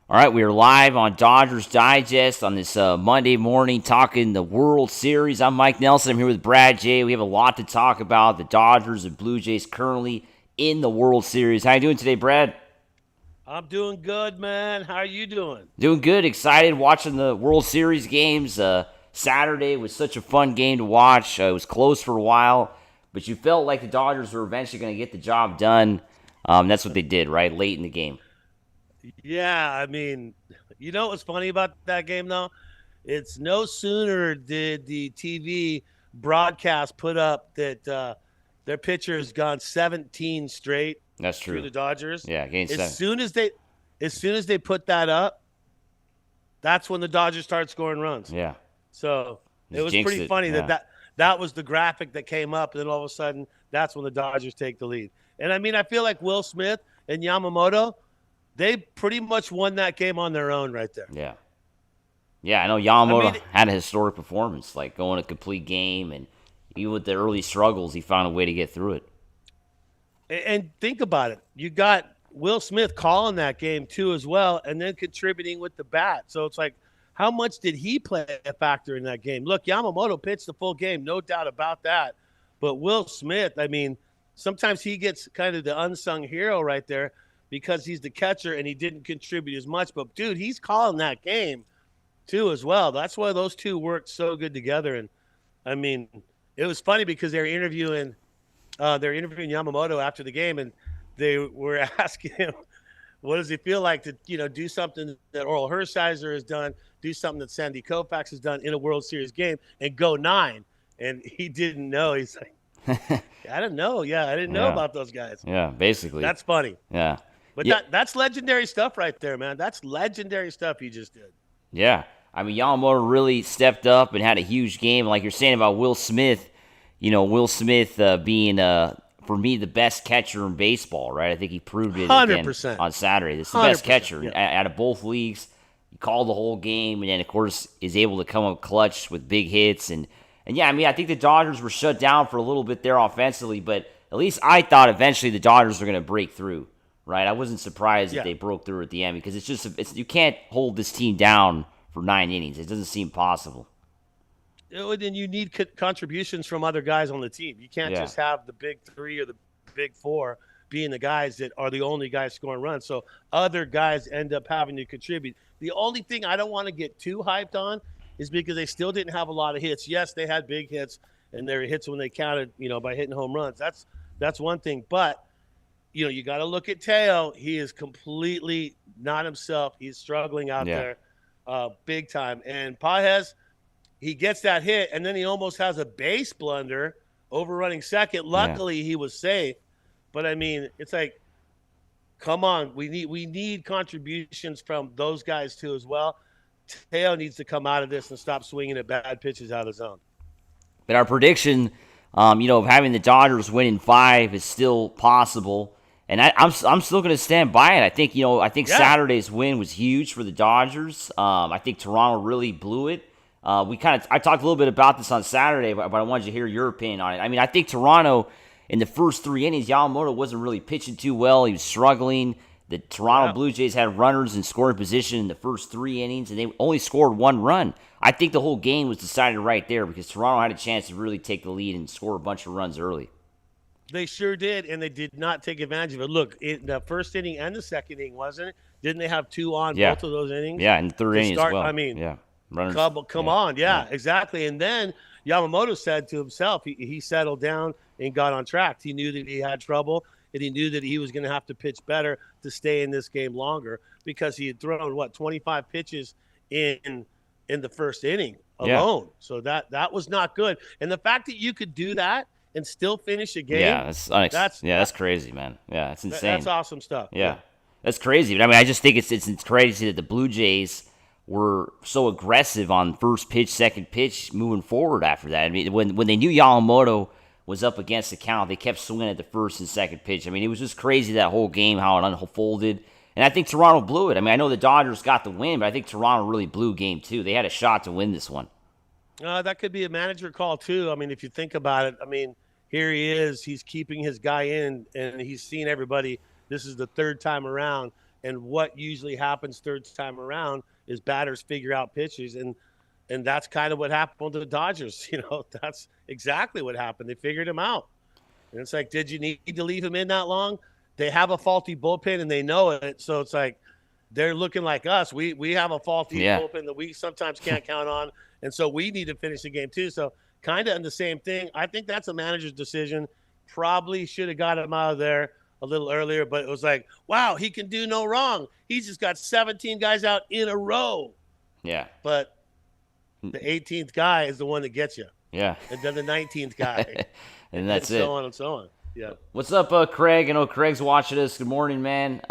All right, we are live on Dodgers Digest on this Monday morning talking the World Series. I'm Mike Nelson. I'm here with Brad J. We have a lot to talk about. The Dodgers and Blue Jays currently in the World Series. How you doing today, Brad? I'm doing good, man. How are you doing? Doing good. Excited watching the World Series games. Saturday was such a fun game to watch. It was close for a while, but you felt like the Dodgers were eventually going to get the job done. That's what they did, right? Late in the game. Yeah, you know what's funny about that game though? It's no sooner did the TV broadcast put up that their pitcher has gone 17 straight That's through true. the Dodgers. Yeah, game As seven. soon as they as soon as they put that up, that's when the Dodgers start scoring runs. Yeah, So it just was jinxed pretty it. funny that Yeah. that was the graphic that came up, and then all of a sudden, that's when the Dodgers take the lead. And I feel like Will Smith and Yamamoto, they pretty much won that game on their own right there. Yeah. Yeah, I know I Yamamoto mean, had a historic performance, like going a complete game, and even with the early struggles, he found a way to get through it. and think about it. You got Will Smith calling that game too as well, and then contributing with the bat. So it's like, how much did he play a factor in that game? Look, Yamamoto pitched the full game, no doubt about that. But Will Smith, sometimes he gets kind of the unsung hero right there because he's the catcher and he didn't contribute as much. But dude, he's calling that game too as well. That's why those two worked so good together. And I mean, it was funny because they're interviewing Yamamoto after the game, and they were asking him, "What does it feel like to do something that Oral Hershiser has done, do something that Sandy Koufax has done in a World Series game, and go nine?" And he didn't know. He's like, "I don't know. Yeah, I didn't know Yeah. about those guys." Yeah, basically. That's funny, Yeah. but Yeah. that's legendary stuff right there, man. That's legendary stuff he just did. Yeah. I mean, Yamamoto really stepped up and had a huge game. Like you're saying about Will Smith, Will Smith being, for me, the best catcher in baseball, right? I think he proved it Hundred again percent, on Saturday. This is the best 100%. catcher Yeah. out of both leagues. He called the whole game, and then, of course, is able to come up clutch with big hits. And yeah, I mean, I think the Dodgers were shut down for a little bit there offensively, but at least I thought eventually the Dodgers were going to break through, right? I wasn't surprised that Yeah. they broke through at the end because you can't hold this team down for 9 innings. It doesn't seem possible. Then you need contributions from other guys on the team. You can't Yeah. just have the big three or the big four being the guys that are the only guys scoring runs. So other guys end up having to contribute. The only thing I don't want to get too hyped on is because they still didn't have a lot of hits. Yes, they had big hits, and their hits when they counted, by hitting home runs. That's one thing. But you got to look at Teo. He is completely not himself. He's struggling out Yeah. there, big time. And Pajes, he gets that hit, and then he almost has a base blunder, overrunning second. Yeah. Luckily, he was safe. But I mean, it's like, come on, we need contributions from those guys too as well. Teo needs to come out of this and stop swinging at bad pitches out of the zone. But our prediction, of having the Dodgers win in five is still possible, and I'm still going to stand by it. I think Yeah, Saturday's win was huge for the Dodgers. I think Toronto really blew it. I talked a little bit about this on Saturday, but I wanted to hear your opinion on it. I mean, I think Toronto in the first 3 innings, Yamamoto wasn't really pitching too well. He was struggling. The Toronto yeah. Blue Jays had runners in scoring position in the first 3 innings, and they only scored one run. I think the whole game was decided right there because Toronto had a chance to really take the lead and score a bunch of runs early. They sure did, and they did not take advantage of it. Look, in the first inning and the second inning, wasn't it? Didn't they have two on Yeah, both of those innings yeah, in the third to inning as start? well. I mean, Yeah, runners. come Yeah, on, yeah, yeah, exactly. And then Yamamoto said to himself, he settled down and got on track. He knew that he had trouble, and he knew that he was going to have to pitch better to stay in this game longer because he had thrown 25 pitches in the first inning yeah, alone. So that was not good. And the fact that you could do that and still finish a game, yeah. That's that's yeah, that's crazy, man. Yeah, that's that's insane. awesome stuff. Yeah, Yeah. that's crazy. But I mean, I just think it's crazy that the Blue Jays were so aggressive on first pitch, second pitch, moving forward after that. I mean, when they knew Yamamoto was up against the count, they kept swinging at the first and second pitch. I mean, it was just crazy that whole game how it unfolded. And I think Toronto blew it. I mean, I know the Dodgers got the win, but I think Toronto really blew game two. They had a shot to win this one. That could be a manager call too. I mean, if you think about it, here he is. He's keeping his guy in, and he's seen everybody. This is the third time around, And what usually happens third time around is batters figure out pitches, and that's kind of what happened to the Dodgers. That's exactly what happened. They figured him out. And it's like, did you need to leave him in that long? They have a faulty bullpen, and they know it. So it's like they're looking like us. We have a faulty bullpen that we sometimes can't count on, and so we need to finish the game too. So kind of in the same thing. I think that's a manager's decision. Probably should have got him out of there a little earlier, but it was like, wow, he can do no wrong. He's just got 17 guys out in a row. Yeah. But the 18th guy is the one that gets you. Yeah. And then the 19th guy. and that's and it. So on and so on. Yeah. What's up, Craig? I know Craig's watching us. Good morning, man.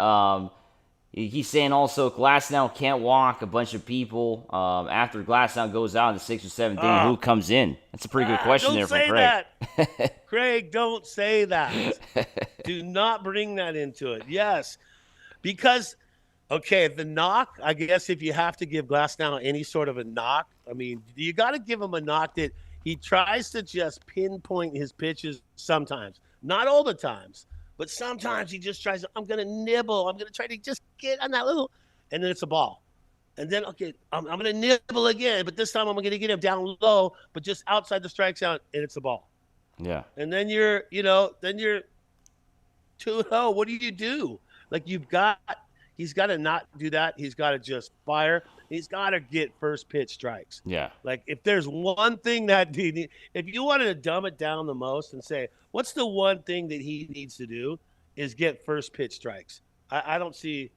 He's saying also Glasnow can't walk a bunch of people. After Glasnow goes out in the 6th or 7th inning, who comes in? That's a pretty good question there from Craig. That. Craig, don't say that. Do not bring that into it. Yes. Because, okay, the knock, I guess if you have to give Glasnow any sort of a knock, I mean, you got to give him a knock that he tries to just pinpoint his pitches sometimes. Not all the times. But sometimes he just tries, I'm going to nibble. I'm going to try to just get on that little, and then it's a ball. And then, okay, I'm going to nibble again, but this time I'm going to get him down low, but just outside the strike zone, and it's a ball. Yeah. And then you're 2-0. What do you do? Like, he's got to not do that. He's got to just fire. He's got to get first pitch strikes. Yeah. Like, if there's one thing if you wanted to dumb it down the most and say, what's the one thing that he needs to do is get first pitch strikes. I don't see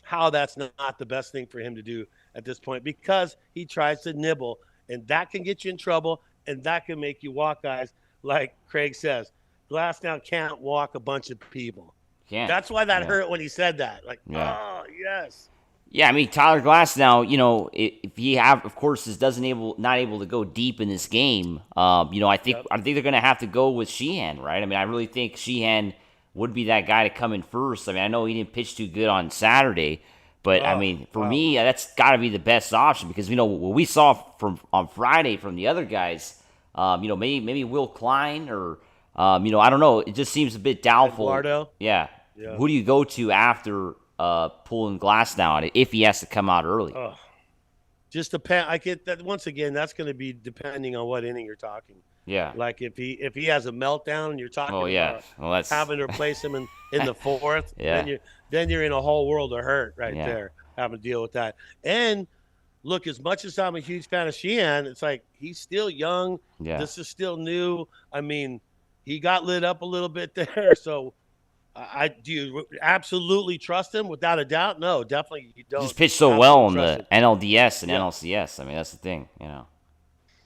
how that's not the best thing for him to do at this point, because he tries to nibble, and that can get you in trouble, and that can make you walk guys. Like Craig says, Glasnow can't walk a bunch of people. Can't. That's why that hurt when he said that. Like, yeah. Oh, yes. Yeah, I mean, Tyler Glasnow, if he of course is not able to go deep in this game, I think they're going to have to go with Sheehan, right? I mean, I really think Sheehan would be that guy to come in first. I mean, I know he didn't pitch too good on Saturday, but I mean, for me, that's got to be the best option, because what we saw on Friday from the other guys, maybe Will Klein or I don't know. It just seems a bit doubtful. Eduardo? Yeah. Who do you go to after pulling Glasnow out if he has to come out early? Just depend. I get that once again. That's going to be depending on what inning you're talking. Yeah. Like if he has a meltdown and you're talking about having to replace him in the 4th, yeah. then you're in a whole world of hurt there, having to deal with that. And look, as much as I'm a huge fan of Sheehan, it's like he's still young. Yeah. This is still new. I mean, he got lit up a little bit there. So do you absolutely trust him without a doubt? No, definitely you don't. He just pitched so well in the NLDS and NLCS. I mean, that's the thing,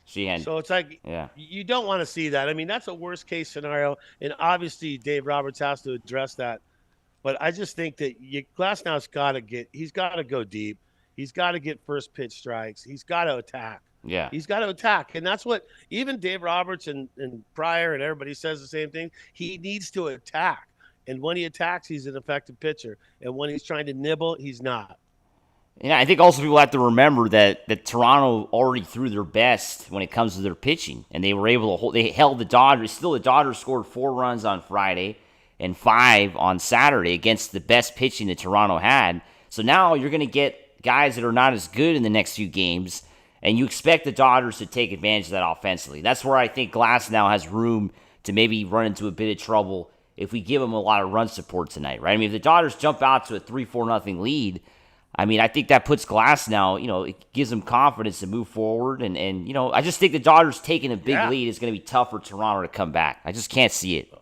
Sheehan. So it's like you don't want to see that. I mean, that's a worst case scenario, and obviously Dave Roberts has to address that. But I just think that Glasnow's he's got to go deep. He's got to get first pitch strikes. He's got to attack. Yeah. He's got to attack. And that's what even Dave Roberts and Pryor and everybody says the same thing. He needs to attack. And when he attacks, he's an effective pitcher. And when he's trying to nibble, he's not. Yeah, I think also people have to remember that Toronto already threw their best when it comes to their pitching. And they were able to they held the Dodgers. Still, the Dodgers scored 4 runs on Friday and 5 on Saturday against the best pitching that Toronto had. So now you're going to get guys that are not as good in the next few games, and you expect the Dodgers to take advantage of that offensively. That's where I think Glasnow has room to maybe run into a bit of trouble if we give him a lot of run support tonight, right? I mean, if the Dodgers jump out to a 3-4-0 lead, I mean, I think that puts Glasnow, it gives him confidence to move forward. And I just think the Dodgers taking a big lead is going to be tough for Toronto to come back. I just can't see it.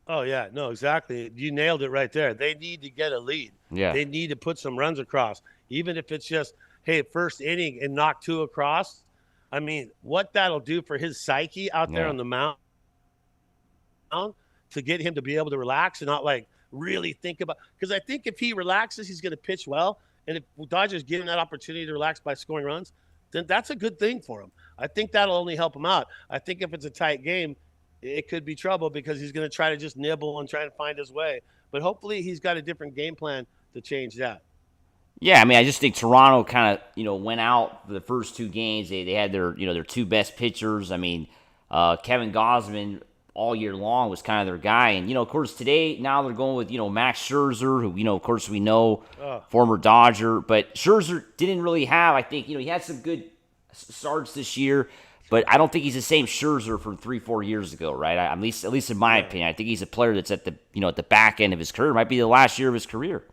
Oh, yeah. No, exactly. You nailed it right there. They need to get a lead. Yeah. They need to put some runs across, even if it's just, hey, first inning and knock 2 across. I mean, what that'll do for his psyche out there on the mound to get him to be able to relax and not really think about, because I think if he relaxes, he's going to pitch well. And if Dodgers give him that opportunity to relax by scoring runs, then that's a good thing for him. I think that'll only help him out. I think if it's a tight game, it could be trouble because he's going to try to just nibble and try to find his way. But hopefully he's got a different game plan to change that. Yeah, I mean, I just think Toronto kind of, went out for the first 2 games. They had their 2 best pitchers. I mean, Kevin Gausman all year long was kind of their guy. And, of course, today, now they're going with, Max Scherzer, who, of course, we know, former Dodger. But Scherzer didn't really have, I think, he had some good starts this year. But I don't think he's the same Scherzer from 3-4 years ago, right? At least in my opinion. I think he's a player that's at the, at the back end of his career. It might be the last year of his career.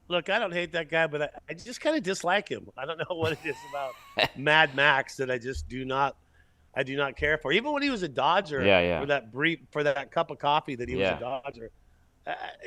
Look, I don't hate that guy, but I just kind of dislike him. I don't know what it is about Mad Max that I do not care for. Even when he was a Dodger, for that cup of coffee that he was a Dodger,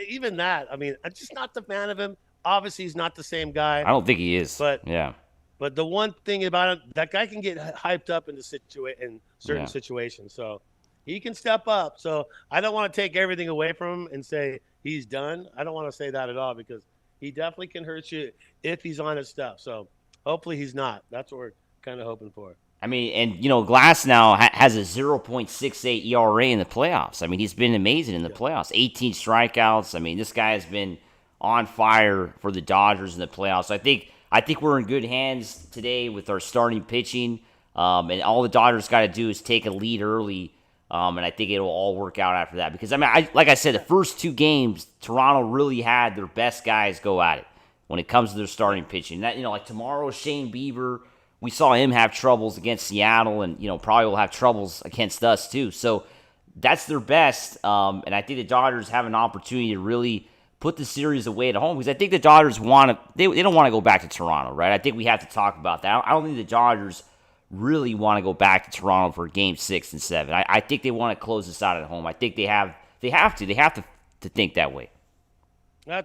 even that. I mean, I'm just not the fan of him. Obviously, he's not the same guy. I don't think he is. But the one thing about him, that guy can get hyped up in certain situations. So he can step up. So I don't want to take everything away from him and say he's done. I don't want to say that at all because he definitely can hurt you if he's on his stuff. So hopefully he's not. That's what we're kind of hoping for. I mean, and, Glasnow has a 0.68 ERA in the playoffs. I mean, he's been amazing in the playoffs. 18 strikeouts. I mean, this guy has been on fire for the Dodgers in the playoffs. So I think we're in good hands today with our starting pitching. And all the Dodgers got to do is take a lead early. And I think it'll all work out after that. Because, I mean, like I said, the first two games, Toronto really had their best guys go at it when it comes to their starting pitching. That, like tomorrow, Shane Bieber, we saw him have troubles against Seattle and, probably will have troubles against us too. So that's their best. And I think the Dodgers have an opportunity to really put the series away at home because I think the Dodgers they don't want to go back to Toronto, right? I think we have to talk about that. I don't think the Dodgers really want to go back to Toronto for Game 6 and 7. I think they want to close this out at home. I think they have to think that way.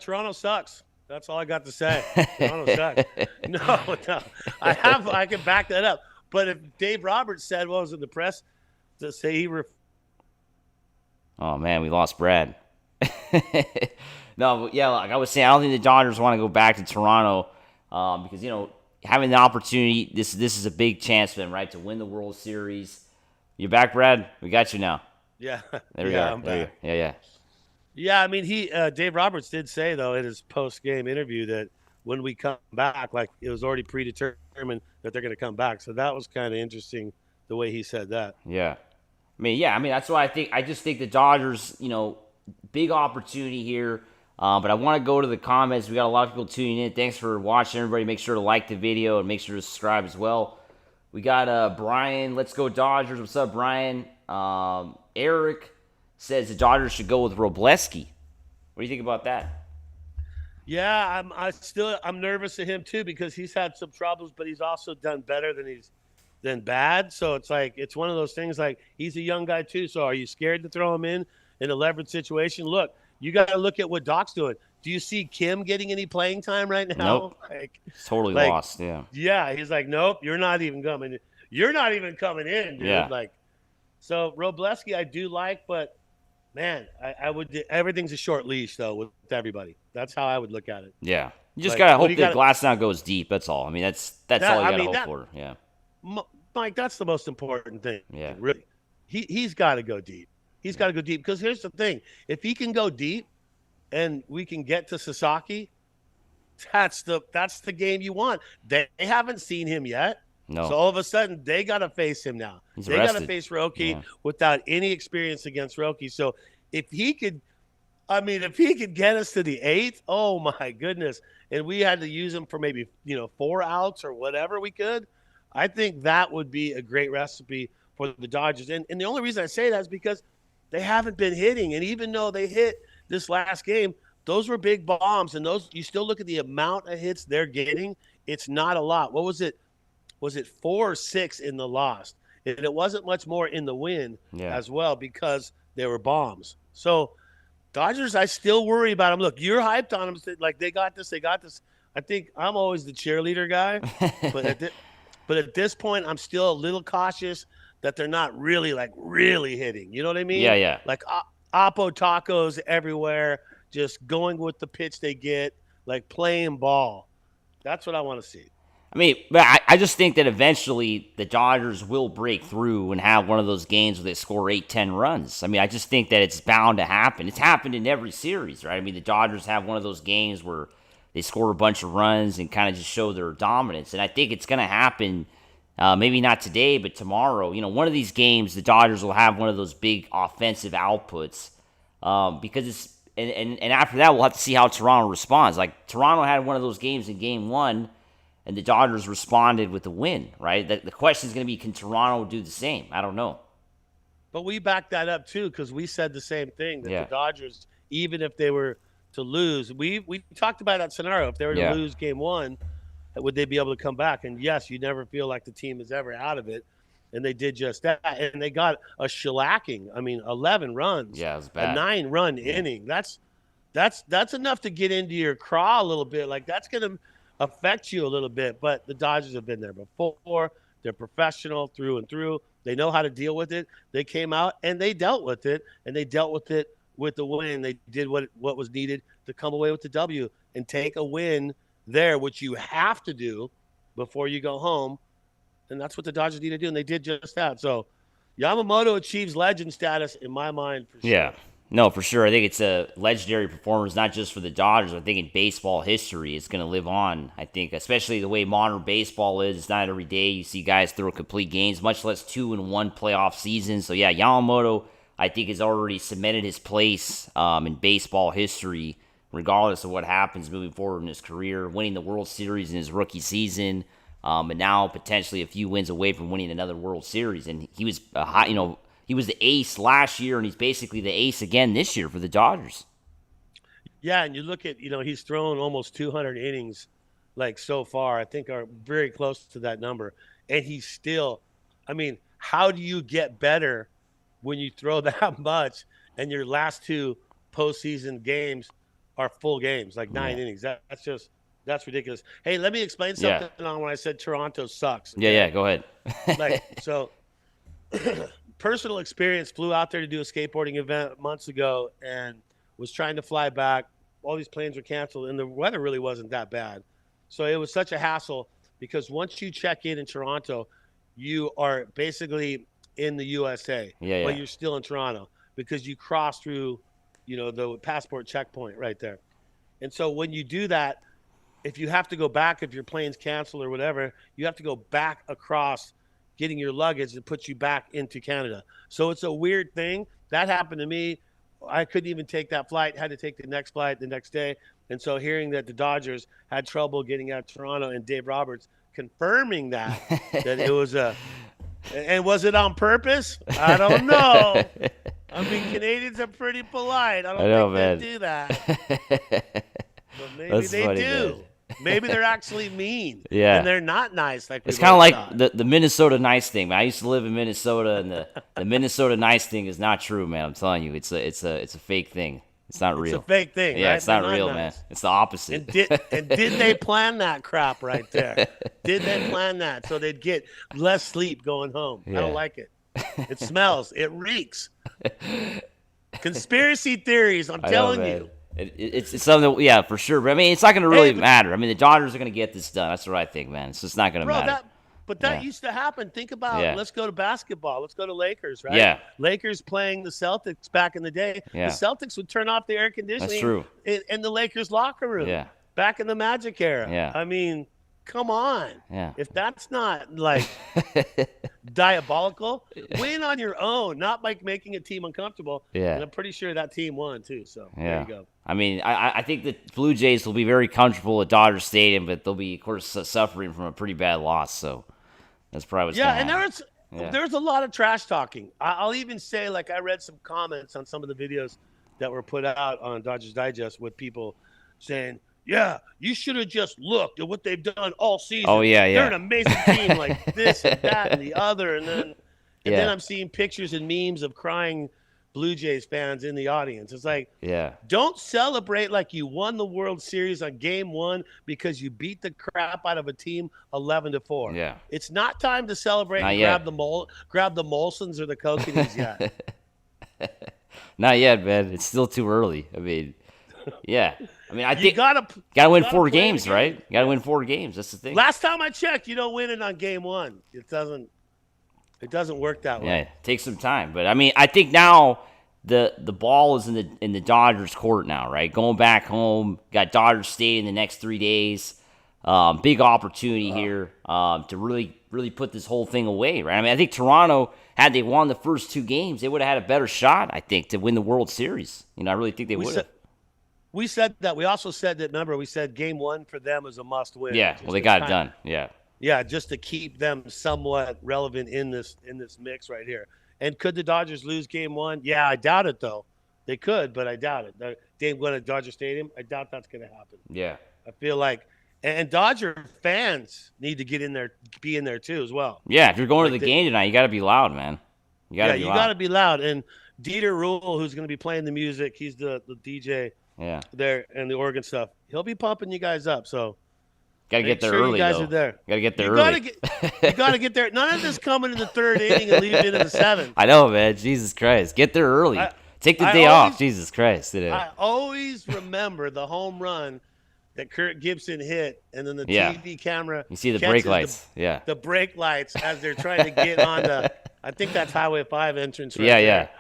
Toronto sucks. That's all I got to say. Toronto sucks. No. I can back that up. But if Dave Roberts said, what was in the press, to say oh, man, we lost Brad. No, but yeah, like I was saying, I don't think the Dodgers want to go back to Toronto because, having the opportunity, this is a big chance for them, right, to win the World Series. You're back, Brad? We got you now. Yeah. There we are. I'm back. Yeah. Yeah, I mean, Dave Roberts did say, though, in his post-game interview that when we come back, like it was already predetermined that they're going to come back. So that was kind of interesting the way he said that. Yeah. I mean, that's why I just think the Dodgers, big opportunity here. But I want to go to the comments. We got a lot of people tuning in. Thanks for watching, everybody. Make sure to like the video and make sure to subscribe as well. We got Brian. Let's go Dodgers. What's up, Brian? Eric says the Dodgers should go with Robleski. What do you think about that? Yeah, I'm nervous of him too because he's had some troubles, but he's also done better than bad. So it's one of those things like he's a young guy too. So are you scared to throw him in a leverage situation? Look. You got to look at what Doc's doing. Do you see Kim getting any playing time right now? Nope. Totally lost, yeah. Yeah, he's like, nope, you're not even coming in. You're not even coming in, dude. Yeah. So Robleski I do like, but, man, I would – everything's a short leash, though, with everybody. That's how I would look at it. Yeah. You just got to hope that Glasnow goes deep. That's all. I mean, that's all you got to hope for. Yeah. Mike, that's the most important thing. Yeah. Really. He's got to go deep. He's got to go deep because here's the thing. If he can go deep and we can get to Sasaki, that's the game you want. They haven't seen him yet. No. So all of a sudden, they got to face him now. They got to face Roki without any experience against Roki. So if he could get us to the 8th, oh my goodness, and we had to use him for maybe 4 outs or whatever we could, I think that would be a great recipe for the Dodgers. And the only reason I say that is because they haven't been hitting. And even though they hit this last game, those were big bombs. And those, you still look at the amount of hits they're getting, it's not a lot. What was it? Was it 4 or 6 in the loss? And it wasn't much more in the win as well because they were bombs. So Dodgers, I still worry about them. Look, you're hyped on them. Like, they got this. I think I'm always the cheerleader guy. but at this point, I'm still a little cautious that they're not really hitting. You know what I mean? Yeah. Like Oppo tacos everywhere, just going with the pitch they get, like playing ball. That's what I want to see. I mean, but I just think that eventually the Dodgers will break through and have one of those games where they score 8-10 runs. I mean, I just think that it's bound to happen. It's happened in every series, right? I mean, the Dodgers have one of those games where they score a bunch of runs and kind of just show their dominance. And I think it's going to happen Maybe not today, but tomorrow. One of these games, the Dodgers will have one of those big offensive outputs because it's and after that, we'll have to see how Toronto responds. Like Toronto had one of those games in Game 1, and the Dodgers responded with a win. Right? The question is going to be, can Toronto do the same? I don't know. But we backed that up too because we said the same thing that Yeah. the Dodgers, even if they were to lose, we talked about that scenario. If they were to lose Game 1, would they be able to come back? And yes, you never feel like the team is ever out of it. And they did just that. And they got a shellacking. I mean, 11 runs. Yeah, it was bad. A 9-run inning. That's enough to get into your craw a little bit. Like, that's going to affect you a little bit. But the Dodgers have been there before. They're professional through and through. They know how to deal with it. They came out and they dealt with it. And they dealt with it with the win. They did what was needed to come away with the W and take a win there, which you have to do before you go home. And that's what the Dodgers need to do, and they did just that. So Yamamoto achieves legend status in my mind for sure. Yeah. No, for sure. I think it's a legendary performance, not just for the Dodgers. I think in baseball history, it's going to live on. I think, especially the way modern baseball is. It's not every day you see guys throw complete games, much less 2-in-1 playoff season. So, yeah, Yamamoto, I think, has already cemented his place in baseball history, regardless of what happens moving forward in his career, winning the World Series in his rookie season, and now potentially a few wins away from winning another World Series. And he was he was the ace last year, and he's basically the ace again this year for the Dodgers. Yeah, and you look at, he's thrown almost 200 innings like so far. I think are very close to that number. And he's still, how do you get better when you throw that much and your last 2 postseason games are full games, like 9 innings? That's ridiculous. Hey, let me explain something on when I said Toronto sucks. Okay? Yeah, go ahead. Personal experience, flew out there to do a skateboarding event months ago and was trying to fly back. All these planes were canceled, and the weather really wasn't that bad. So it was such a hassle because once you check in Toronto, you are basically in the USA, but you're still in Toronto because you cross through, the passport checkpoint right there. And so when you do that, if you have to go back, if your plane's canceled or whatever, you have to go back across getting your luggage and put you back into Canada. So it's a weird thing. That happened to me. I couldn't even take that flight, had to take the next flight the next day. And so hearing that the Dodgers had trouble getting out of Toronto and Dave Roberts confirming that it was and was it on purpose? I don't know. Canadians are pretty polite. I don't think they do that. But maybe That's they funny, do. man. Maybe they're actually mean. Yeah. And they're not nice. It's kind of like the Minnesota nice thing, man. I used to live in Minnesota, and the Minnesota nice thing is not true, man. I'm telling you, it's a fake thing. It's not real. It's a fake thing. Yeah, right? it's not real, man. It's the opposite. And did they plan that crap right there? Did they plan that so they'd get less sleep going home? Yeah. I don't like it. It smells. It reeks. Conspiracy theories. I'm telling you. It's something that, yeah, for sure. But it's not going to really matter. The Dodgers are going to get this done. That's what I think, man. It's just not going to matter. That used to happen. Think about let's go to basketball. Let's go to Lakers, right? Yeah. Lakers playing the Celtics back in the day. Yeah. The Celtics would turn off the air conditioning That's true. In the Lakers locker room. Yeah. Back in the Magic era. Yeah. Come on. Yeah. If that's not diabolical, win on your own, not by making a team uncomfortable. Yeah. And I'm pretty sure that team won too. So there you go. I think the Blue Jays will be very comfortable at Dodger Stadium, but they'll be, of course, suffering from a pretty bad loss. So that's probably what's going to happen. There's a lot of trash talking. I'll even say, I read some comments on some of the videos that were put out on Dodgers Digest with people saying, yeah, you should have just looked at what they've done all season. Oh, yeah. They're an amazing team, like this and that and the other. And then I'm seeing pictures and memes of crying Blue Jays fans in the audience. It's like, don't celebrate like you won the World Series on Game 1 because you beat the crap out of a team 11-4. Yeah. It's not time to celebrate and grab the Molsons or the Kokanees yet. Not yet, man. It's still too early. Yeah. I think gotta win 4 games, right? You gotta win 4 games. That's the thing. Last time I checked, you don't win it on Game 1. It doesn't work that way. Yeah, it takes some time. But I think now the ball is in the Dodgers' court now, right? Going back home, got Dodger Stadium the next 3 days. Big opportunity here to really put this whole thing away, right? I mean, I think Toronto, had they won the first 2 games, they would have had a better shot, I think, to win the World Series. I really think they would have. We said that. We also said that, remember, we said game 1 for them is a must win. Yeah, well, they got it done. Yeah. Yeah, just to keep them somewhat relevant in this mix right here. And could the Dodgers lose game 1? Yeah, I doubt it, though. They could, but I doubt it. They going to Dodger Stadium, I doubt that's going to happen. Yeah. I feel like – and Dodger fans need to get in there, be in there too as well. Yeah, if you're going to the game tonight, you got to be loud, man. You got to be loud. And Dieter Rule, who's going to be playing the music, he's the DJ there and the organ stuff. He'll be pumping you guys up, so – got to get there sure early, you guys though. Are there. Got to get there early. You got to get there. None of this coming in the 3rd inning and leaving it in the 7th. I know, man. Jesus Christ. Get there early. Take the day off. Jesus Christ. I always remember the home run that Kurt Gibson hit, and then the TV camera. You see the brake lights. The brake lights as they're trying to get on the, I think that's Highway 5 entrance right there.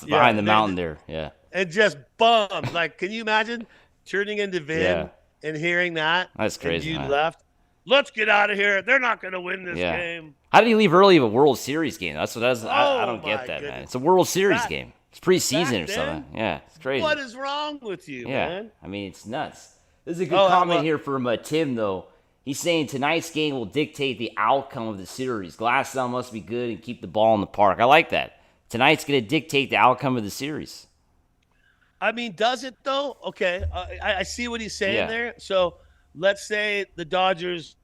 Behind the mountain there. Yeah. And just bummed. Like, can you imagine turning into Vin and hearing that? That's crazy. And you left. Let's get out of here. They're not going to win this game. How did he leave early of a World Series game? That's what I don't get that, man. It's a World Series game. It's preseason or something. Yeah, it's crazy. What is wrong with you, man? I mean, it's nuts. This is a good comment here from Tim, though. He's saying tonight's game will dictate the outcome of the series. Glasnow must be good and keep the ball in the park. I like that. Tonight's going to dictate the outcome of the series. I mean, does it, though? Okay, I see what he's saying there. So let's say the Dodgers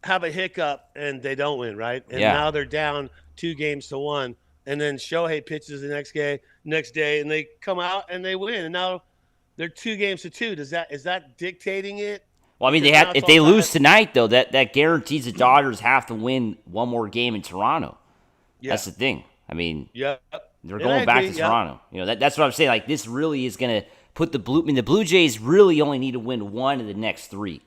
have a hiccup and they don't win, right? And now they're down 2-1, and then Shohei pitches the next day, and they come out and they win, and now they're 2-2. Is that dictating it? Well, I mean, if they lose tonight, though, that guarantees the Dodgers have to win one more game in Toronto. Yeah. That's the thing. I mean, they're going back to Toronto. That's what I'm saying. Like, this really is going to put the Blue Jays really only need to win 1 of the next 3,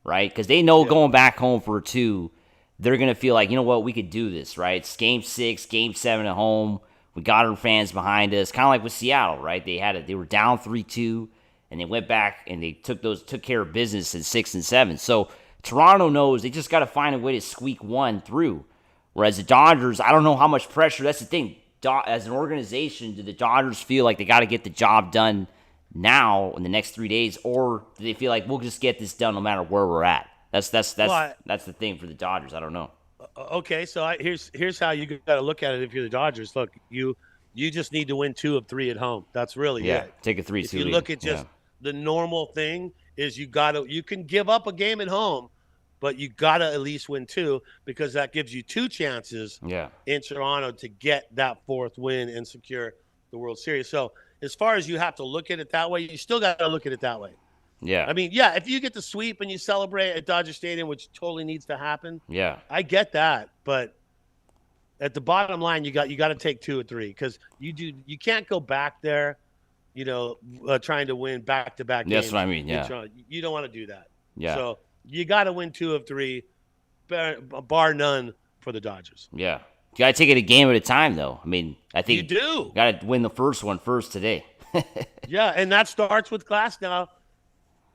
right? Because they know going back home for 2, they're going to feel like, you know what, we could do this, right? It's Game 6, Game 7 at home. We got our fans behind us, kind of like with Seattle, right? They were down 3-2, and they went back and they took care of business in 6 and 7. So Toronto knows they just got to find a way to squeak 1 through. Whereas the Dodgers, I don't know how much pressure. That's the thing. As an organization, do the Dodgers feel like they got to get the job done now in the next 3 days, or do they feel like we'll just get this done no matter where we're at? That's the thing for the Dodgers. I don't know. Okay, so here's how you got to look at it. If you're the Dodgers, look, you just need to win 2 of 3 at home. That's really it. Take a 3-2 lead. If you look at just the normal thing is you can give up a game at home, but you got to at least win 2 because that gives you 2 chances in Toronto to get that 4th win and secure the World Series. So as far as you have to look at it that way, you still got to look at it that way. Yeah. I mean, if you get the sweep and you celebrate at Dodger Stadium, which totally needs to happen. Yeah. I get that, but at the bottom line, you got to take 2 or 3 because you can't go back there, trying to win back-to-back games. That's what I mean. Yeah. You don't want to do that. Yeah. So you got to win 2 of 3, bar none for the Dodgers. Yeah. You got to take it a game at a time, though. I mean, I think you do. Got to win the first one first today. Yeah, and that starts with Glasnow.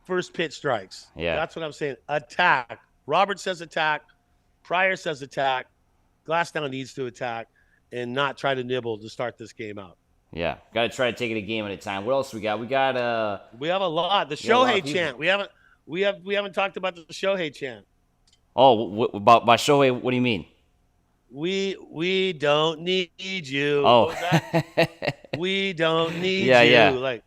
First pitch strikes. Yeah. That's what I'm saying. Attack. Robert says attack. Pryor says attack. Glasnow needs to attack and not try to nibble to start this game out. Yeah. Got to try to take it a game at a time. What else we got? We have a lot. The Shohei chant. We haven't talked about the Shohei chant. Oh, about by Shohei, what do you mean? We don't need you. Oh. What was that? We don't need you. Yeah.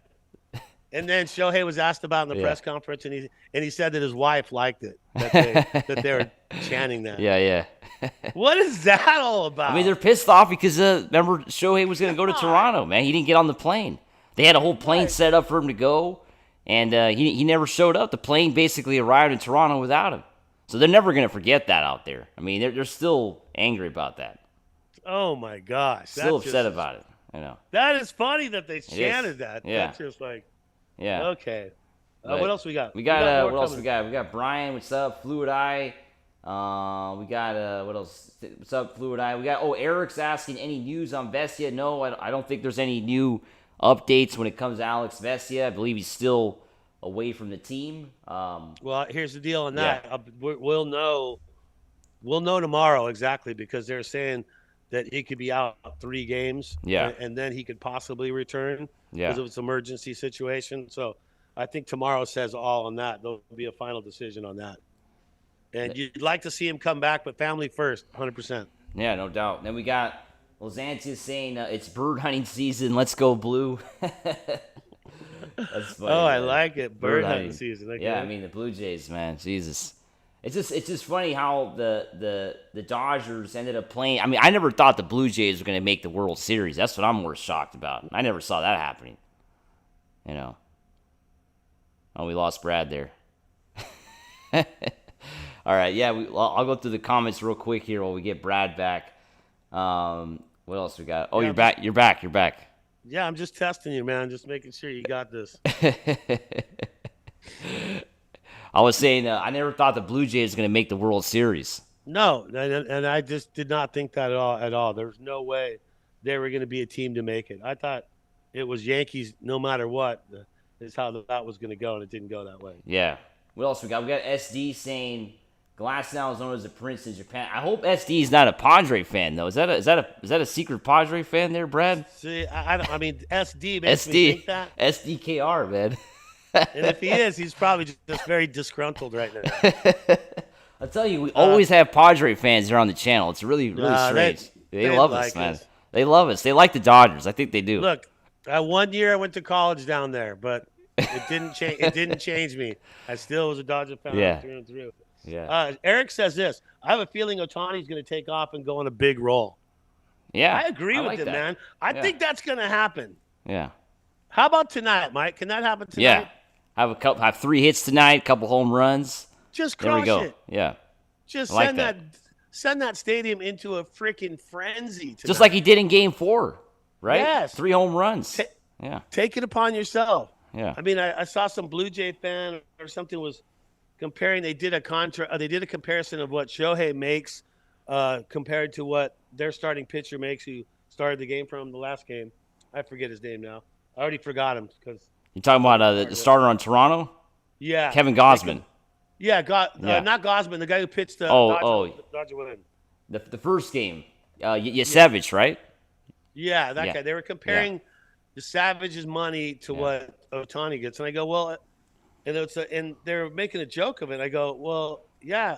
And then Shohei was asked about in the press conference, and he said that his wife liked it, that they were chanting that. Yeah. What is that all about? I mean, they're pissed off because remember Shohei was going to go to Toronto, man. He didn't get on the plane. They had a whole plane set up for him to go, and he never showed up. The plane basically arrived in Toronto without him. So they're never going to forget that out there. I mean, they're still angry about that. Oh my gosh, still upset about it. I know. That is funny that they chanted that. Yeah. That's just like. Yeah. Okay. What else we got? We got what else we got? We got Brian. What's up? Fluid Eye. We got what else? What's up, Fluid Eye? We got Eric's asking any news on Vesia. No, I don't think there's any new updates when it comes to Alex Vesia. I believe he's still away from the team. Well, here's the deal on that. We'll know tomorrow exactly, because they're saying that he could be out 3 games. Yeah. And then he could possibly return because Yeah. of its emergency situation. So I think tomorrow says all on that. There'll be a final decision on that. And you'd like to see him come back, but family first, 100%. Yeah, no doubt. Then we got Lozantia saying it's bird hunting season. Let's go blue. That's funny. I man. like it. Bird hunting season. Okay. Yeah, I mean the Blue Jays, man. Jesus. It's just funny how the Dodgers ended up playing. I mean, I never thought the Blue Jays were going to make the World Series. That's what I'm more shocked about. I never saw that happening. You know. Oh, we lost Brad there. All right, yeah, I'll go through the comments real quick here while we get Brad back. What else we got? Oh, you're back. You're back. Yeah, I'm just testing you, man. Just making sure you got this. I was saying I never thought the Blue Jays were going to make the World Series. No, and I just did not think that at all. There was no way they were going to be a team to make it. I thought it was Yankees no matter what is how that was going to go, and it didn't go that way. Yeah. What else we got? We got SD saying Glasnow is known as a prince in Japan. I hope SD is not a Padre fan though. Is that a secret Padre fan there, Brad? See, I mean SD makes me think that. SDKR, man. And if he is, he's probably just very disgruntled right now. I'll tell you, we always have Padre fans here on the channel. It's really strange. They love us, man. They love us. They like the Dodgers. I think they do. Look, 1 year I went to college down there, but it didn't change. It didn't change me. I still was a Dodger fan through and through. Yeah. Eric says this. I have a feeling Ohtani's going to take off and go on a big roll. Yeah. I agree with him, man. I think that's going to happen. Yeah. How about tonight, Mike? Can that happen tonight? Yeah. Have 3 hits tonight, couple home runs. Just crush it. Yeah. Just like send that stadium into a freaking frenzy tonight. Just like he did in Game 4, right? Yes. 3 home runs. Yeah. Take it upon yourself. Yeah. I mean, I saw some Blue Jay fan or something was comparing. They did a comparison of what Shohei makes compared to what their starting pitcher makes, who started the game from the last game. I forget his name now. I already forgot him because. You talking about the starter on Toronto? Yeah. Kevin Gausman. Not Gausman, the guy who pitched the Dodger win. The first game. Savage, right? Yeah, that guy. They were comparing the Savage's money to what Ohtani gets. And I go, well, and they're making a joke of it. I go, well, yeah.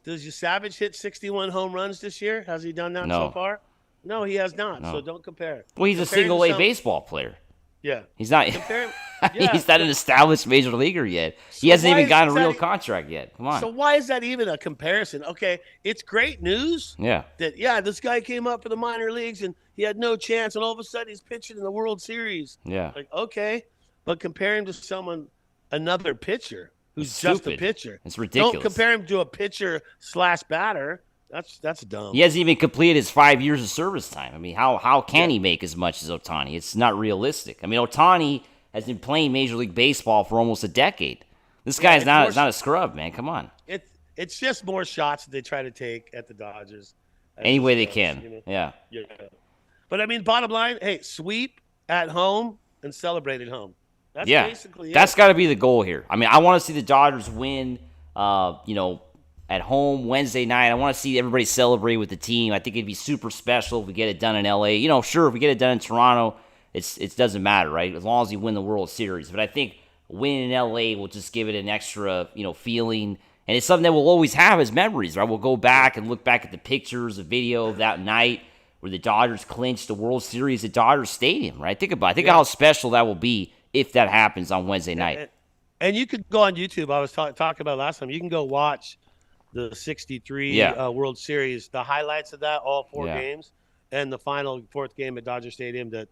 Does your Savage hit 61 home runs this year? Has he done that so far? No, he has not. No. So don't compare. Well, he's a single-A baseball player. Yeah. He's not. He's not an established major leaguer yet. He hasn't even gotten a real contract yet. Come on. So why is that even a comparison? Okay, it's great news. Yeah. That this guy came up for the minor leagues and he had no chance, and all of a sudden he's pitching in the World Series. Yeah. Like, okay, but compare him to another pitcher who's just a pitcher. It's ridiculous. Don't compare him to a pitcher/batter. That's dumb. He hasn't even completed his 5 years of service time. I mean, how can he make as much as Ohtani? It's not realistic. I mean, Ohtani has been playing Major League Baseball for almost a decade. This guy is not a scrub, man. Come on. It's just more shots that they try to take at the Dodgers. Any way they can. Yeah. But I mean, bottom line, hey, sweep at home and celebrate at home. That's basically it. That's got to be the goal here. I mean, I want to see the Dodgers win, at home Wednesday night. I want to see everybody celebrate with the team. I think it'd be super special if we get it done in LA. Sure, if we get it done in Toronto, it doesn't matter, right? As long as you win the World Series. But I think winning in LA will just give it an extra, feeling. And it's something that we'll always have as memories, right? We'll go back and look back at the pictures, the video of that night where the Dodgers clinched the World Series at Dodger Stadium, right? Think how special that will be if that happens on Wednesday night. And you could go on YouTube. I was talking about last time. You can go watch the 63 World Series, the highlights of that, all 4 games, and the final 4th game at Dodger Stadium that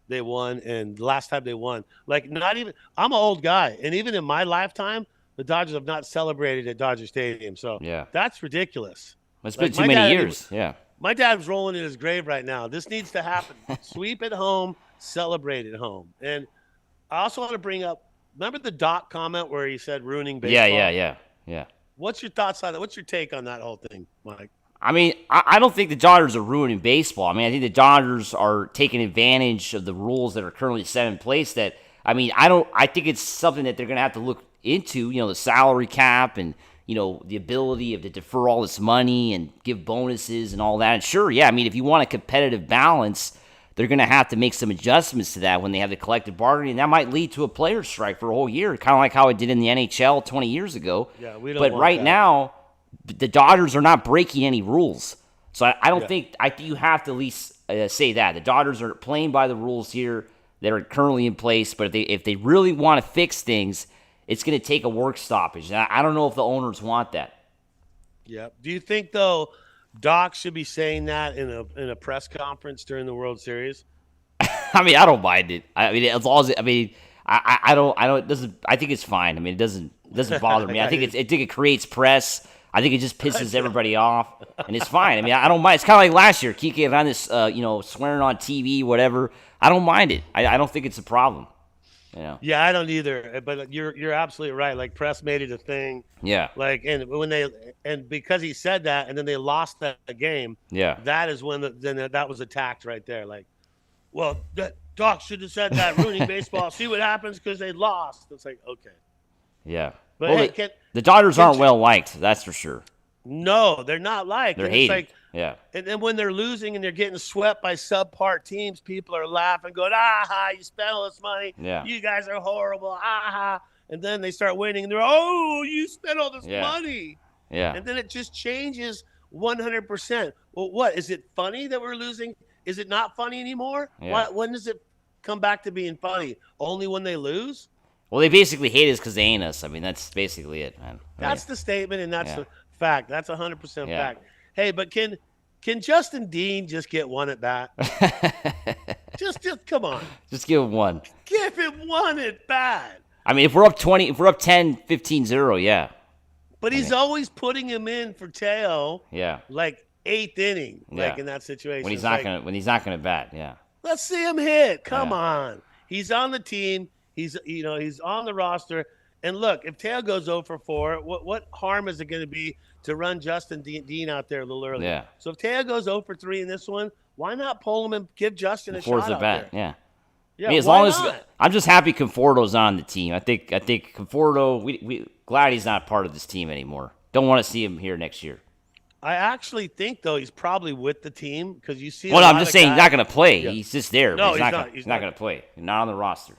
they won, and the last time they won. Like, not even – I'm an old guy, and even in my lifetime, the Dodgers have not celebrated at Dodger Stadium. So that's ridiculous. It's been too many years. My dad's rolling in his grave right now. This needs to happen. Sweep at home, celebrate at home. And I also want to bring up – remember the Doc comment where he said ruining baseball? Yeah. What's your thoughts on that? What's your take on that whole thing, Mike? I mean, I don't think the Dodgers are ruining baseball. I mean, I think the Dodgers are taking advantage of the rules that are currently set in place that I mean, I think it's something that they're going to have to look into, the salary cap and, the ability to defer all this money and give bonuses and all that. And sure, yeah, I mean, if you want a competitive balance, they're going to have to make some adjustments to that when they have the collective bargaining. And that might lead to a player's strike for a whole year, kind of like how it did in the NHL 20 years ago. Yeah, we don't But want right that. now, the Dodgers are not breaking any rules. So I don't think you have to at least say that. The Dodgers are playing by the rules here that are currently in place. But if they really want to fix things, it's going to take a work stoppage. And I don't know if the owners want that. Yeah. Do you think, though, Doc should be saying that in a press conference during the World Series? I mean, I don't mind it. I mean, as long as I don't. It doesn't. I think it's fine. I mean, it doesn't bother me. I think it creates press. I think it just pisses everybody off, and it's fine. I mean, I don't mind. It's kind of like last year, Kike Hernandez, swearing on TV, whatever. I don't mind it. I don't think it's a problem. Yeah, I don't either. But you're absolutely right. Like, press made it a thing. Yeah. Like, and because he said that, and then they lost that game. Yeah. That is when that was attacked right there. Like, well, that Doc should have said that, ruining baseball. See what happens because they lost. It's like, okay. Yeah. But hey, the Dodgers aren't well liked, that's for sure. No, they're not liked. They're hated. It's like, and then when they're losing and they're getting swept by subpar teams, people are laughing, going, "Aha! You spent all this money. Yeah. You guys are horrible. Aha!" And then they start winning, and they're, "Oh, you spent all this money." Yeah. And then it just changes 100%. Well, what is it funny that we're losing? Is it not funny anymore? Yeah. When does it come back to being funny? Only when they lose? Well, they basically hate us because they ain't us. I mean, that's basically it, man. That's the statement, and that's the fact. That's 100% Yeah. fact. Hey, but can Justin Dean just get one at bat? just come on. Just give him one. Give him one at bat. I mean, if we're up 10, 15-0, yeah. But he's always putting him in for Teo. Yeah. Like 8th inning, like in that situation. When he's not gonna bat, yeah. Let's see him hit. Come on. He's on the team. He's on the roster. And look, if Teo goes 0 for 4, what harm is it going to be to run Justin Dean out there a little early? Yeah. So if Teo goes 0 for 3 in this one, why not pull him and give Justin a Before shot the out bat, there? yeah. Yeah, I mean, as why long as not? I'm just happy Conforto's on the team. I think Conforto. We glad he's not part of this team anymore. Don't want to see him here next year. I actually think, though, he's probably with the team because you see. Well, I'm just saying he's not going to play. Yeah. He's just there. No, he's not. He's not going to play. He's not on the roster.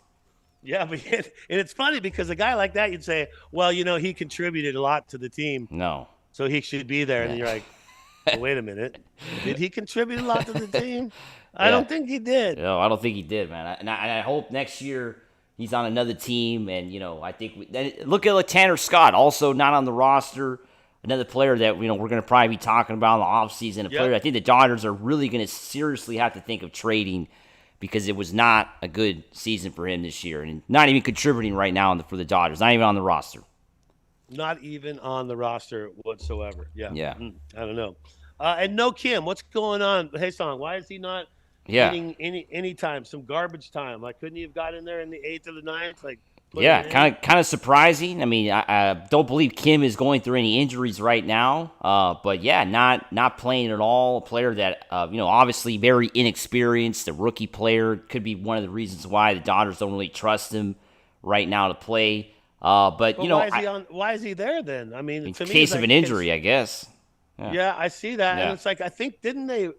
Yeah, but and it's funny because a guy like that, you'd say, well, he contributed a lot to the team, No. so he should be there. And then you're like, well, wait a minute, did he contribute a lot to the team? I don't think he did. No, I don't think he did, man. And I hope next year he's on another team. And I think look at Tanner Scott, also not on the roster. Another player that we're going to probably be talking about in the offseason. Player I think the Dodgers are really going to seriously have to think of trading because it was not a good season for him this year, and not even contributing right now for the Dodgers. Not even on the roster. Not even on the roster whatsoever. Yeah. Yeah. I don't know. And no Kim, what's going on? Hey, Song, why is he not getting any time? Some garbage time. Like, couldn't he have got in there in the 8th or the 9th? Like, kind of surprising. I mean, I don't believe Kim is going through any injuries right now. But yeah, not playing at all. A player that obviously very inexperienced, a rookie player, could be one of the reasons why the Dodgers don't really trust him right now to play. But why is he there then? I mean, in case of an injury, I guess. Yeah, I see that, Yeah. and it's like I think didn't they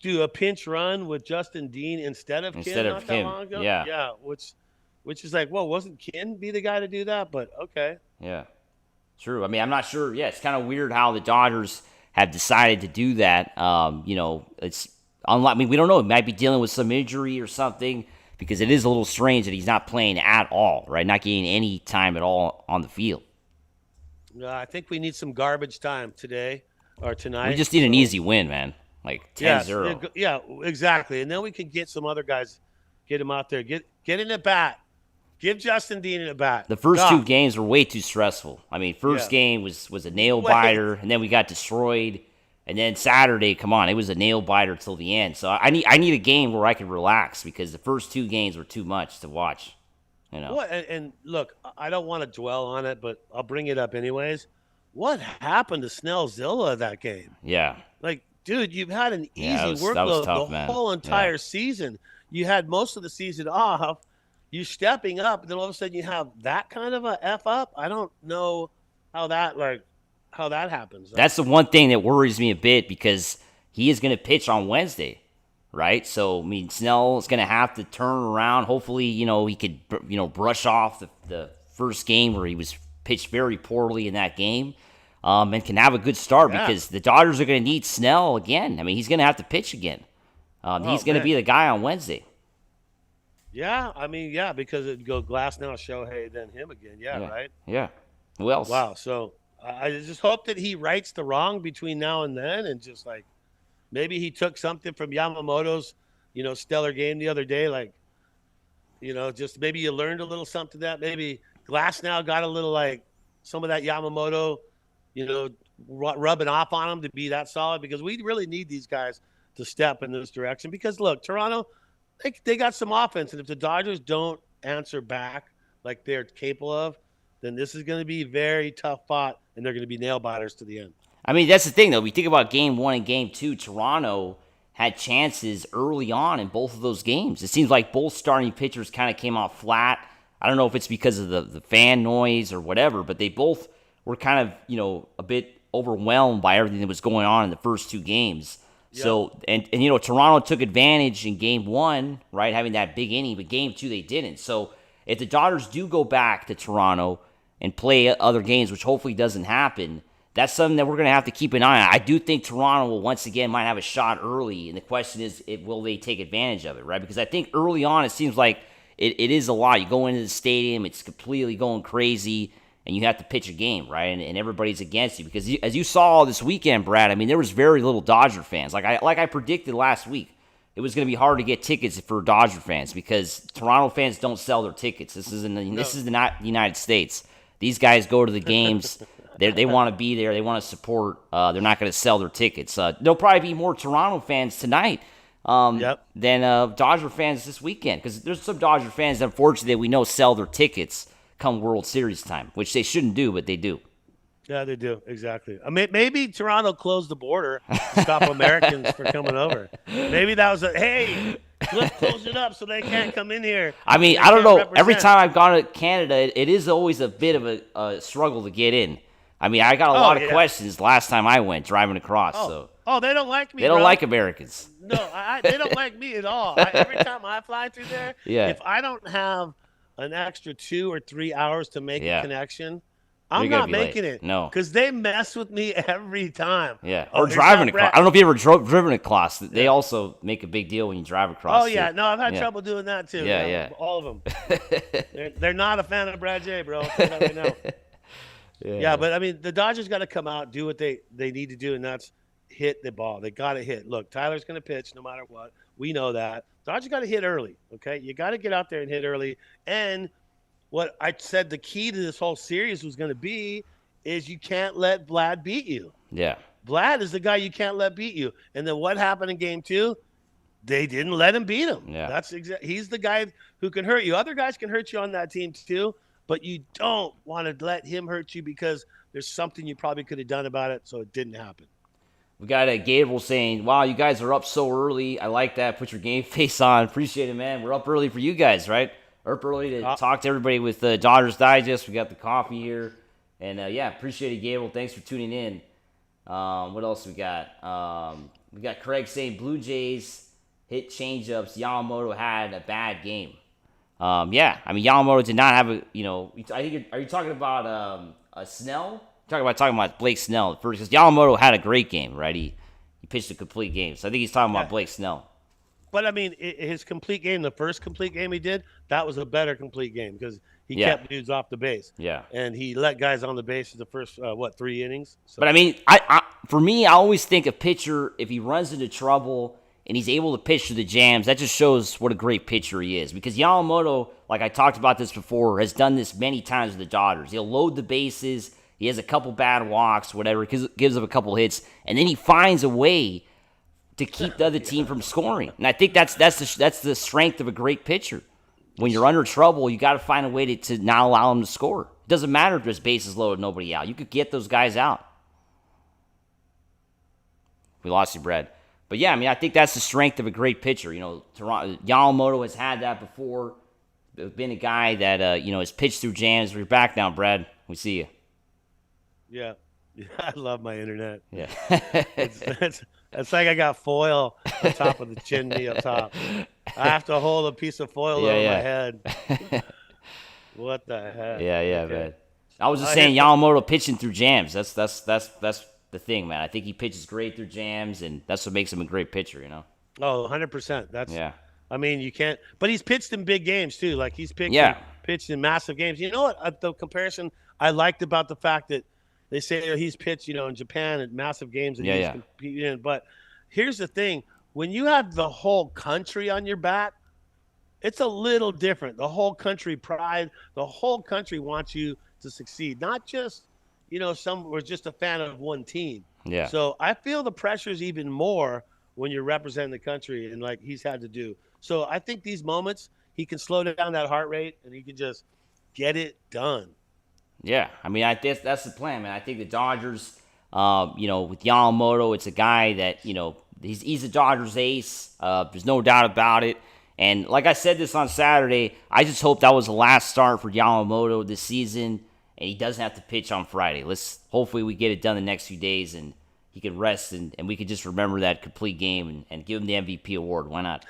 do a pinch run with Justin Dean instead of Kim not that long ago? Yeah, which is like, well, wasn't Ken be the guy to do that? But okay. Yeah, true. I mean, I'm not sure. Yeah, it's kind of weird how the Dodgers have decided to do that. It's unlike. I mean, we don't know. He might be dealing with some injury or something because it is a little strange that he's not playing at all, right? Not getting any time at all on the field. I think we need some garbage time today or tonight. We just need an easy win, man. Like 10-0. Yeah, exactly. And then we can get some other guys, get him out there, get in the bat. Give Justin Dean in the bat. The first two games were way too stressful. I mean, first game was a nail biter, and then we got destroyed. And then Saturday, come on, it was a nail biter till the end. So I need a game where I can relax because the first two games were too much to watch. Well, and look, I don't want to dwell on it, but I'll bring it up anyways. What happened to Snellzilla that game? Yeah. Like, dude, you've had an easy that was workload tough, the man. whole entire season. You had most of the season off. you stepping up, and then all of a sudden you have that kind of a F up. I don't know how that happens. That's the one thing that worries me a bit because he is going to pitch on Wednesday, right? So, I mean, Snell is going to have to turn around. Hopefully, he could, brush off the first game where he was pitched very poorly in that game, and can have a good start because the Dodgers are going to need Snell again. I mean, he's going to have to pitch again. He's going to be the guy on Wednesday. Yeah, I mean, because it'd go Glasnow, Shohei, then him again. Yeah, right? Yeah. Who else? Wow. So I just hope that he rights the wrong between now and then, and just like maybe he took something from Yamamoto's, stellar game the other day. Like, just maybe you learned a little something that maybe Glasnow got a little like some of that Yamamoto, rubbing off on him to be that solid, because we really need these guys to step in this direction. Because look, Toronto, they got some offense, and if the Dodgers don't answer back like they're capable of, then this is going to be very tough fought, and they're going to be nail biters to the end. I mean, that's the thing, though. We think about Game 1 and Game 2, Toronto had chances early on in both of those games. It seems like both starting pitchers kind of came off flat. I don't know if it's because of the fan noise or whatever, but they both were kind of, a bit overwhelmed by everything that was going on in the first two games. Yep. So, and Toronto took advantage in Game 1, right, having that big inning, but Game 2 they didn't. So, if the Dodgers do go back to Toronto and play other games, which hopefully doesn't happen, that's something that we're going to have to keep an eye on. I do think Toronto will once again might have a shot early, and the question is, will they take advantage of it, right? Because I think early on it seems like it is a lot. You go into the stadium, it's completely going crazy, and you have to pitch a game, right? And everybody's against you. Because as you saw this weekend, Brad, I mean, there was very little Dodger fans. Like I predicted last week, it was going to be hard to get tickets for Dodger fans because Toronto fans don't sell their tickets. This is not the United States. These guys go to the games. They want to be there. They want to support. They're not going to sell their tickets. There'll probably be more Toronto fans tonight than Dodger fans this weekend, because there's some Dodger fans, unfortunately, that we know sell their tickets come World Series time, which they shouldn't do, but they do. Yeah, they do. Exactly. I mean, maybe Toronto closed the border to stop Americans from coming over. Maybe that was hey, let's close it up so they can't come in here. I mean, I don't know. Every time I've gone to Canada, it is always a bit of a struggle to get in. I mean, I got a lot of questions last time I went driving across. Oh, they don't like me. They don't like Americans. No, they don't like me at all. Every time I fly through there, if I don't have an extra 2 or 3 hours to make a connection, I'm not making it. No. Because they mess with me every time. Yeah. Or driving across. I don't know if you ever driven across. They also make a big deal when you drive across. Oh, yeah. No, I've had trouble doing that, too. Yeah. All of them. they're not a fan of Brad J, bro. I'll tell you that right now. Yeah, but, I mean, the Dodgers got to come out, do what they need to do, and that's hit the ball. They got to hit. Look, Tyler's going to pitch no matter what. We know that. Dodgers got to hit early, okay? You got to get out there and hit early. And what I said the key to this whole series was going to be is you can't let Vlad beat you. Yeah. Vlad is the guy you can't let beat you. And then what happened in Game 2? They didn't let him beat him. Yeah. He's the guy who can hurt you. Other guys can hurt you on that team too, but you don't want to let him hurt you because there's something you probably could have done about it, so it didn't happen. We got a Gabriel saying, wow, you guys are up so early. I like that. Put your game face on. Appreciate it, man. We're up early for you guys, right? Up early to talk to everybody with the Dodgers Digest. We got the coffee here. And, appreciate it, Gabriel. Thanks for tuning in. What else we got? We got Craig saying Blue Jays hit changeups. Yamamoto had a bad game. I mean, Yamamoto did not have I think are you talking about Snell? Talking about Blake Snell first, because Yamamoto had a great game, right? He pitched a complete game. So I think he's talking about Blake Snell. But, I mean, his complete game, the first complete game he did, that was a better complete game because he kept dudes off the base. Yeah. And he let guys on the base for the first, 3 innings? So. But, I mean, for me, I always think a pitcher, if he runs into trouble and he's able to pitch to the jams, that just shows what a great pitcher he is. Because Yamamoto, like I talked about this before, has done this many times with the Dodgers. He'll load the bases. He has a couple bad walks, whatever, gives up a couple hits, and then he finds a way to keep the other team from scoring. And I think that's the strength of a great pitcher. When you're under trouble, you got to find a way to not allow them to score. It doesn't matter if there's bases loaded, nobody out. You could get those guys out. We lost you, Brad. But, I mean, I think that's the strength of a great pitcher. Yamamoto has had that before. been a guy that has pitched through jams. We're back now, Brad. We see you. Yeah. I love my internet. Yeah. It's like I got foil on top of the chimney up top. I have to hold a piece of foil over my head. What the heck? Yeah, Okay. man. I was just saying Yamamoto pitching through jams. That's the thing, man. I think he pitches great through jams, and that's what makes him a great pitcher, Oh, 100%. That's Yeah. I mean, you can't. But he's pitched in big games too. Like he's pitched in massive games. You know what? The comparison I liked about the fact that they say he's pitched, in Japan at massive games and he's competing in. But here's the thing: when you have the whole country on your back, it's a little different. The whole country pride. The whole country wants you to succeed, not just some were just a fan of one team. Yeah. So I feel the pressure is even more when you're representing the country, and like he's had to do. So I think these moments he can slow down that heart rate and he can just get it done. Yeah, I mean, that's the plan, man. I think the Dodgers, with Yamamoto, it's a guy that he's a Dodgers ace. There's no doubt about it. And like I said this on Saturday, I just hope that was the last start for Yamamoto this season, and he doesn't have to pitch on Friday. Hopefully we get it done the next few days, and he can rest, and we can just remember that complete game and give him the MVP award. Why not?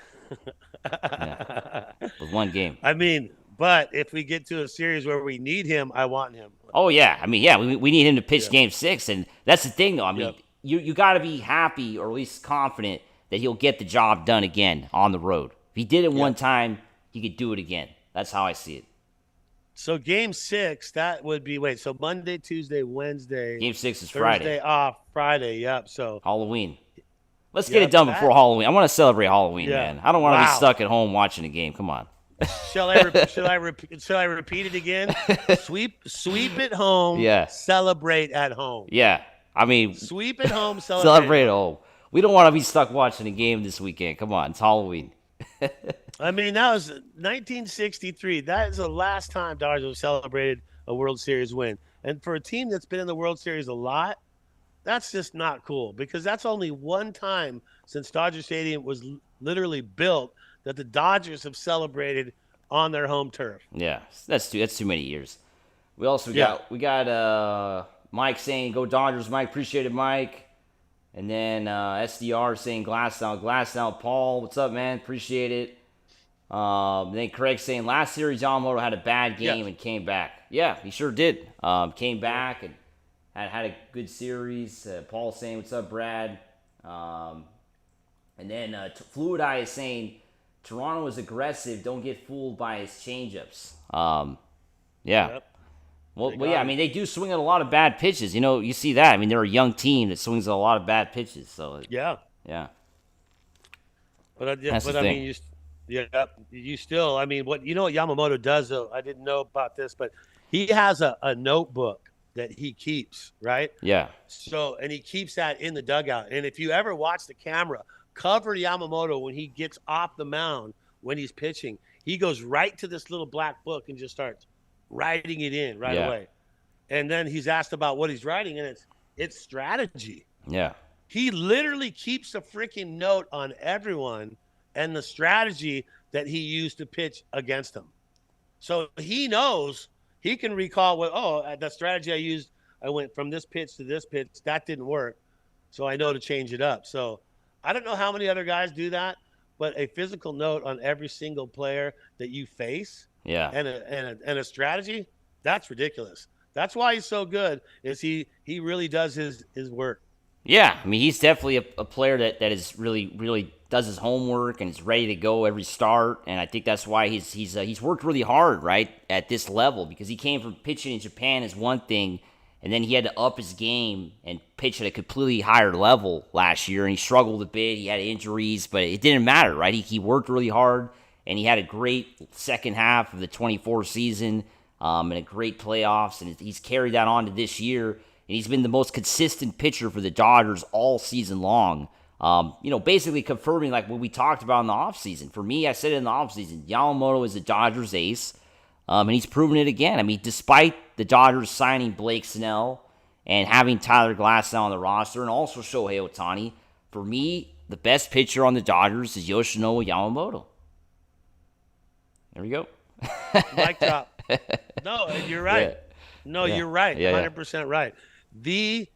With one game. I mean, but if we get to a series where we need him, I want him. Oh, yeah. I mean, we need him to pitch Game 6, and that's the thing, though. I mean, you got to be happy or at least confident that he'll get the job done again on the road. If he did it one time, he could do it again. That's how I see it. So Game 6, that would be so Monday, Tuesday, Wednesday. Game 6 is Thursday Friday. Thursday off, Friday. Yep. So Halloween. Let's get it done before Halloween. I want to celebrate Halloween, man. I don't want to be stuck at home watching a game. Come on. Shall I repeat it again? Sweep at home. Yeah. Celebrate at home. Yeah. I mean, sweep at home. Celebrate at home. We don't want to be stuck watching a game this weekend. Come on, it's Halloween. I mean, that was 1963. That is the last time Dodgers celebrated a World Series win. And for a team that's been in the World Series a lot, that's just not cool, because that's only one time since Dodger Stadium was literally built that the Dodgers have celebrated on their home turf. Yeah, that's too many years. We also got Mike saying "Go Dodgers," Mike. Appreciate it, Mike. And then SDR saying Glasnow, Paul. What's up, man? Appreciate it. Then Craig saying last series Yamamoto had a bad game and came back. Yeah, he sure did. Came back and had a good series. Paul saying, what's up, Brad? And then Fluid Eye is saying, Toronto is aggressive. Don't get fooled by his changeups. Yep. Well, yeah, I mean, they do swing at a lot of bad pitches. You see that. I mean, they're a young team that swings at a lot of bad pitches. So yeah. But I mean, you still. I mean, what Yamamoto does, though, I didn't know about this, but he has a notebook that he keeps, right? Yeah. So, and he keeps that in the dugout. And if you ever watch the camera, cover Yamamoto when he gets off the mound when he's pitching, he goes right to this little black book and just starts writing it in right away. And then he's asked about what he's writing, and it's strategy. Yeah. He literally keeps a freaking note on everyone and the strategy that he used to pitch against them. So he knows, he can recall the strategy I used, I went from this pitch to this pitch. That didn't work. So I know to change it up. So I don't know how many other guys do that, but a physical note on every single player that you face and a strategy, that's ridiculous. That's why he's so good, is he really does his work. Yeah, I mean, he's definitely a player that is really does his homework and is ready to go every start. And I think that's why he's worked really hard, right, at this level, because he came from pitching in Japan as one thing, and then he had to up his game and pitch at a completely higher level last year, and he struggled a bit. He had injuries, but it didn't matter, right? He worked really hard, and he had a great second half of the 24 season and a great playoffs, and he's carried that on to this year. And he's been the most consistent pitcher for the Dodgers all season long. Basically confirming like what we talked about in the offseason. For me, I said it in the offseason, Yamamoto is the Dodgers ace, and he's proven it again. I mean, despite the Dodgers signing Blake Snell and having Tyler Glasnow on the roster and also Shohei Ohtani, for me, the best pitcher on the Dodgers is Yoshinobu Yamamoto. There we go. Mic drop. No, you're right. Yeah. No, Yeah. you're right. Yeah. 100% right. The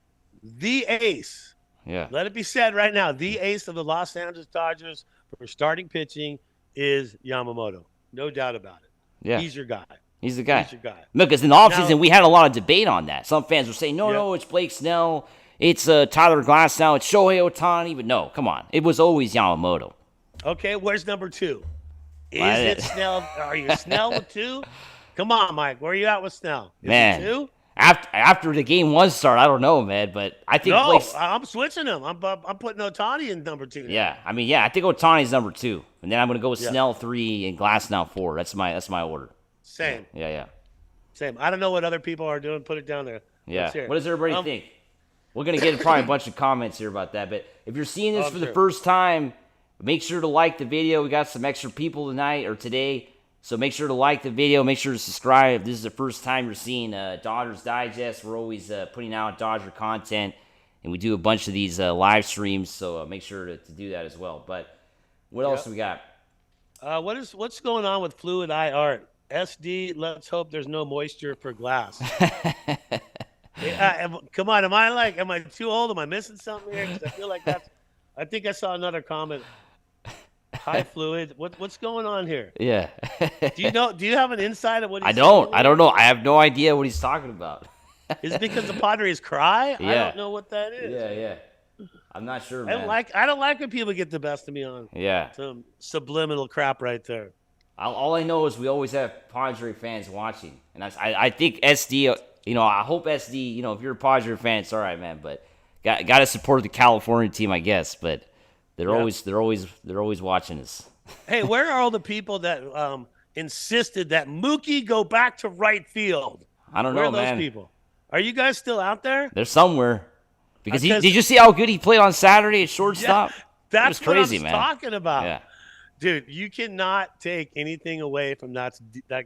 ace. Yeah. Let it be said right now. The ace of the Los Angeles Dodgers for starting pitching is Yamamoto. No doubt about it. Yeah. He's your guy. He's the guy. He's your guy. Look, because in the offseason, we had a lot of debate on that. Some fans were saying, no, it's Blake Snell. It's Tyler Glasnow. It's Shohei Ohtani. But no, come on. It was always Yamamoto. Okay, where's number 2? Is it Snell? Are you Snell with 2? Come on, Mike. Where are you at with Snell? Is man, it 2? After the game 1 start, I don't know, man. But I think I'm switching him. I'm putting Ohtani in number 2 now. Yeah, I mean, I think Ohtani's number 2. And then I'm going to go with Snell 3 and Glasnow 4. That's my order. Same. Yeah. Same. I don't know what other people are doing. Put it down there. Yeah. What does everybody think? We're going to get probably a bunch of comments here about that. But if you're seeing this for the first time, make sure to like the video. We got some extra people tonight or today. So make sure to like the video. Make sure to subscribe. If this is the first time you're seeing Dodgers Digest, we're always putting out Dodger content. And we do a bunch of these live streams. So make sure to do that as well. But what else do we got? What's going on with Fluid Eye Art? SD, let's hope there's no moisture for glass. Come on, am I too old? Am I missing something here? Because I feel like I think I saw another comment. Hi, Fluid. What's going on here? Yeah. Do you have an insight of what he's I don't know. I have no idea what he's talking about. Is it because the Padres cry? Yeah. I don't know what that is. Yeah. I'm not sure, man. I don't like when people get the best of me on some subliminal crap right there. All I know is we always have Padre fans watching, and I think SD. I hope SD. If you're a Padre fan, it's all right, man. But got to support the California team, I guess. But they're always watching us. Hey, where are all the people that insisted that Mookie go back to right field? I don't know, man. Where are those people? Are you guys still out there? They're somewhere. Because did you see how good he played on Saturday at shortstop? Yeah, that's crazy, what I'm man. talking about. Yeah. Dude, you cannot take anything away from that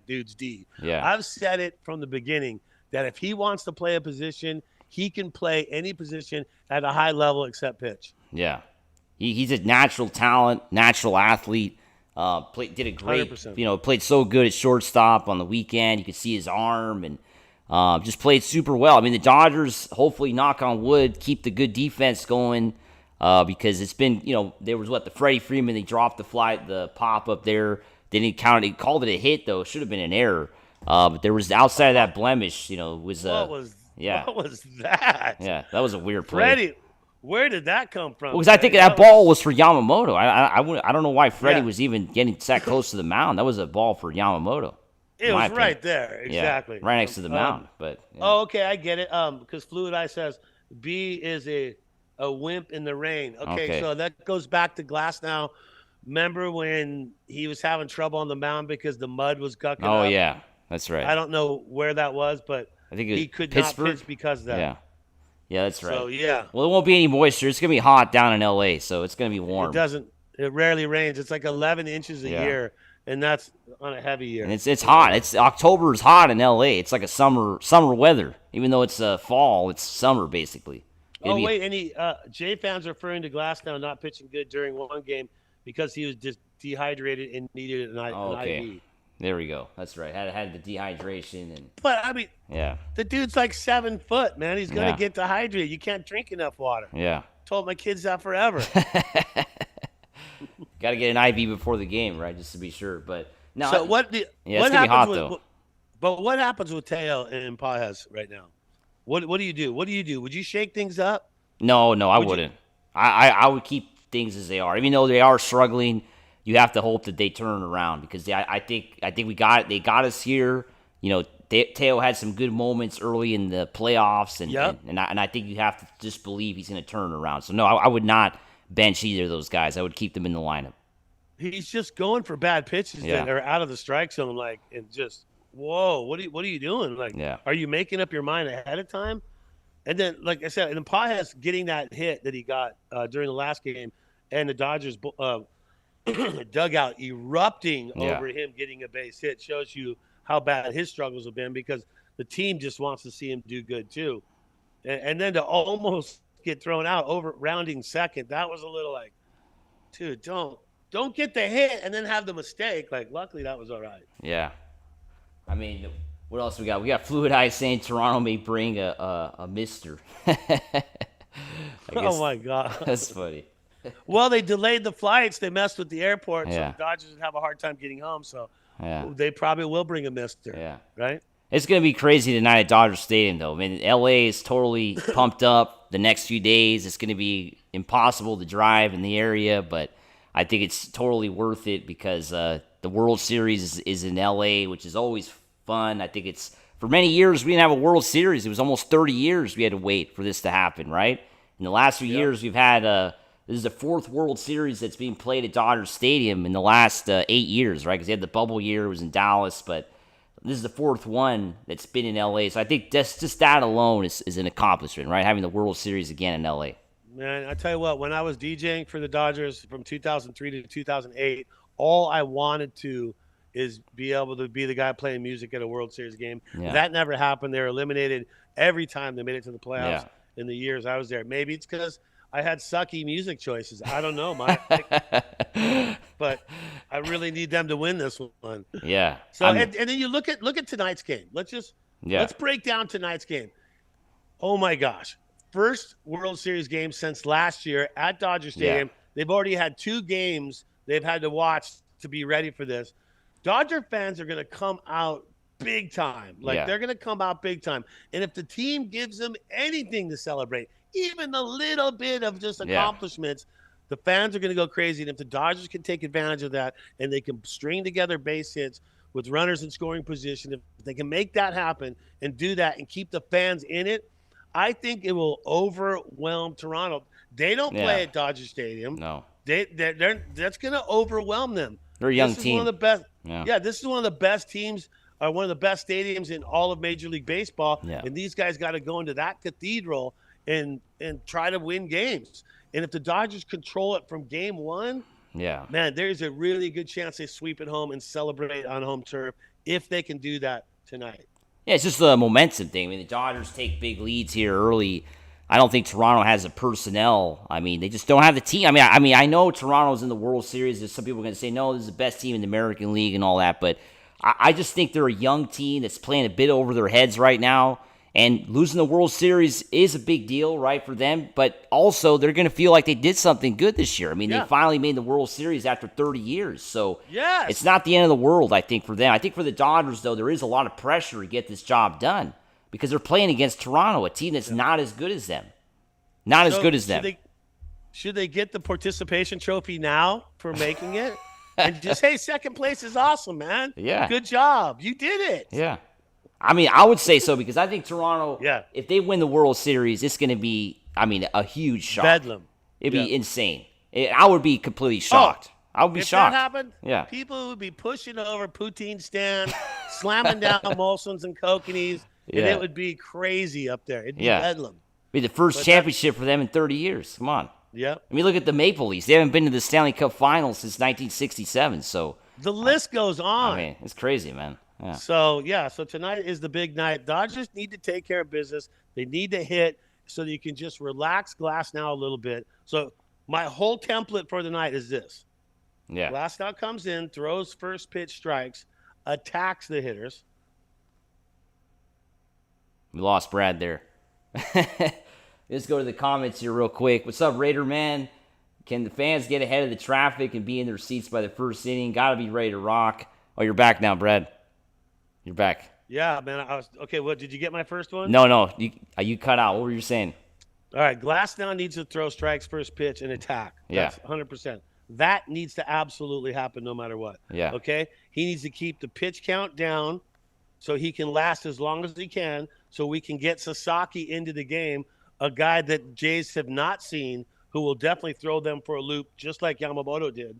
dude's D. Yeah. I've said it from the beginning that if he wants to play a position, he can play any position at a high level except pitch. Yeah. He's a natural talent, natural athlete. Did a great, 100%. Played so good at shortstop on the weekend. You could see his arm and just played super well. I mean, the Dodgers, hopefully, knock on wood, keep the good defense going. Because it's been, there was the Freddie Freeman, they dropped the pop up there. They didn't count it. He called it a hit, though. It should have been an error. But there was, outside of that blemish, what was that? Yeah, that was a weird play. Freddie, where did that come from? Because I think that ball was for Yamamoto. I don't know why Freddie was even getting that close to the mound. That was a ball for Yamamoto. It was right there, exactly. Yeah, right next to the mound. But Oh, okay, I get it. Because Fluid Eye says B is a wimp in the rain. Okay, so that goes back to Glasnow. Remember when he was having trouble on the mound because the mud was gucking up? Oh, yeah, that's right. I don't know where that was, but I think he could not pitch because of that. Yeah, that's right. So, yeah. Well, it won't be any moisture. It's going to be hot down in L.A., so it's going to be warm. It rarely rains. It's like 11 inches a year, and that's on a heavy year. And it's hot. October is hot in L.A. It's like a summer weather. Even though it's fall, it's summer, basically. Wait, any Jay fans referring to Glasnow not pitching good during one game because he was just dehydrated and needed an IV. There we go. That's right. Had the dehydration But I mean, the dude's like 7 foot, man. He's gonna get dehydrated. You can't drink enough water. Yeah. Told my kids that forever. Got to get an IV before the game, right? Just to be sure. But no. So what it's gonna be hot though. But what happens with Teo and Pajes right now? What do you do? Would you shake things up? No, I wouldn't. I would keep things as they are. Even though they are struggling, you have to hope that they turn around because I think we got it. They got us here. Teo had some good moments early in the playoffs, and I think you have to just believe he's going to turn around. So no, I would not bench either of those guys. I would keep them in the lineup. He's just going for bad pitches that are out of the strike zone, and just. Whoa, what are you doing? Are you making up your mind ahead of time? And then, like I said, and then Pajes getting that hit that he got during the last game, and the Dodgers dugout erupting over him getting a base hit shows you how bad his struggles have been because the team just wants to see him do good too. And then to almost get thrown out over rounding second, that was a little dude, don't get the hit and then have the mistake. Luckily that was all right. Yeah. I mean, what else we got? We got Fluid Eye saying Toronto may bring a mister. I guess Oh my God. that's funny. Well, they delayed the flights. They messed with the airport, so Yeah. the Dodgers would have a hard time getting home. So Yeah. they probably will bring a mister. Yeah. Right? It's going to be crazy tonight at Dodger Stadium, though. I mean, LA is totally pumped up the next few days. It's going to be impossible to drive in the area, but I think it's totally worth it because the World Series is in LA, which is always fun. I think it's, for many years, we didn't have a World Series. It was almost 30 years we had to wait for this to happen, right? In the last few years, we've had, this is the fourth World Series that's being played at Dodger Stadium in the last 8 years, right? Because they had the bubble year, it was in Dallas, but this is the fourth one that's been in LA. So I think just that alone is an accomplishment, right? Having the World Series again in LA. Man, I tell you what, when I was DJing for the Dodgers from 2003 to 2008, all I wanted to is be able to be the guy playing music at a World Series game. Yeah. That never happened. They were eliminated every time they made it to the playoffs Yeah. in the years I was there. Maybe it's because I had sucky music choices. I don't know, Mike. But I really need them to win this one. Yeah. So and then you look at tonight's game. Let's break down tonight's game. Oh my gosh. First World Series game since last year at Dodger Stadium. Yeah. They've already had 2 games they've had to watch to be ready for this. Dodger fans are going to come out big time. They're going to come out big time. And if the team gives them anything to celebrate, even a little bit of just accomplishments, the fans are going to go crazy. And if the Dodgers can take advantage of that and they can string together base hits with runners in scoring position, if they can make that happen and do that and keep the fans in it, I think it will overwhelm Toronto. They don't play at Dodger Stadium. No. That's going to overwhelm them. They're a young This is team. one of the best. Yeah. This is one of the best teams, one of the best stadiums in all of Major League Baseball. Yeah. And these guys got to go into that cathedral and try to win games. And if the Dodgers control it from game 1, man, there's a really good chance they sweep it home and celebrate on home turf if they can do that tonight. Yeah, it's just the momentum thing. I mean, the Dodgers take big leads here early. I don't think Toronto has the personnel. I mean, they just don't have the team. I mean, I know Toronto's in the World Series. There's some people are going to say, no, this is the best team in the American League and all that. But I just think they're a young team that's playing a bit over their heads right now. And losing the World Series is a big deal, right, for them. But also, they're going to feel like they did something good this year. I mean, they finally made the World Series after 30 years. So it's not the end of the world, I think, for them. I think for the Dodgers, though, there is a lot of pressure to get this job done because they're playing against Toronto, a team that's not as good as them. Not as good as them. Should they get the participation trophy now for making it? And just, hey, second place is awesome, man. Yeah. Good job. You did it. Yeah. I mean, I would say so because I think Toronto, if they win the World Series, it's going to be, a huge shock. Bedlam. It'd be insane. I would be completely shocked. I would be shocked. If that happened, people would be pushing over poutine stands, slamming down Molson's and Kokanees, and it would be crazy up there. It'd be bedlam. It'd be the first championship for them in 30 years. Come on. Yep. I mean, look at the Maple Leafs. They haven't been to the Stanley Cup Finals since 1967. So the list goes on. I mean, it's crazy, man. Yeah. So tonight is the big night. Dodgers need to take care of business. They need to hit so that you can just relax Glasnow a little bit. So my whole template for the night is this. Yeah. Glasnow comes in, throws first pitch strikes, attacks the hitters. We lost Brad there. Let's go to the comments here real quick. What's up, Raider man? Can the fans get ahead of the traffic and be in their seats by the first inning? Got to be ready to rock. Oh, you're back now, Brad. You're back. Yeah, man. Okay. What did you get my first one? No. You cut out. What were you saying? All right. Glasnow needs to throw strikes, first pitch, and attack. That's 100%. That needs to absolutely happen no matter what. Yeah. Okay. He needs to keep the pitch count down so he can last as long as he can, so we can get Sasaki into the game, a guy that Jays have not seen, who will definitely throw them for a loop, just like Yamamoto did.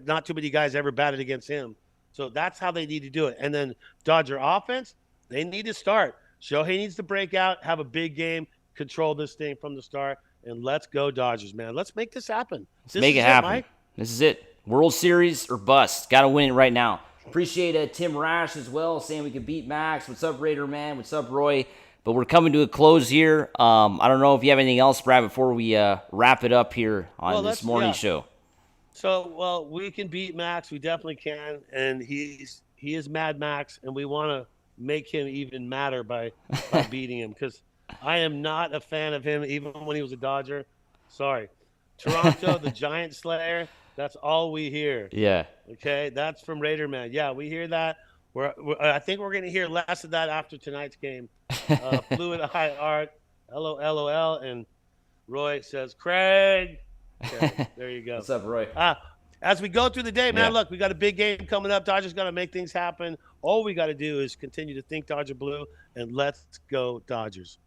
Not too many guys ever batted against him. So that's how they need to do it. And then Dodger offense, they need to start. Shohei needs to break out, have a big game, control this thing from the start, and let's go Dodgers, man. Let's make this happen. Let's make it happen. Mike. This is it. World Series or bust. Got to win it right now. Appreciate Tim Rash as well, saying we can beat Max. What's up, Raider man? What's up, Roy? But we're coming to a close here. I don't know if you have anything else, Brad, before we wrap it up here on this morning show. So, we can beat Max. We definitely can. And he's he is Mad Max, and we want to make him even madder by beating him, because I am not a fan of him even when he was a Dodger. Sorry. Toronto, the Giant Slayer, that's all we hear. Yeah. Okay, that's from Raider Man. Yeah, we hear that. I think we're going to hear less of that after tonight's game. Fluid High Art, LOL, and Roy says, Craig. Okay, there you go. What's up, Roy? As we go through the day, man, look, we got a big game coming up. Dodgers got to make things happen. All we got to do is continue to think Dodger Blue, and let's go Dodgers.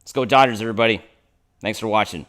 Let's go Dodgers, everybody. Thanks for watching.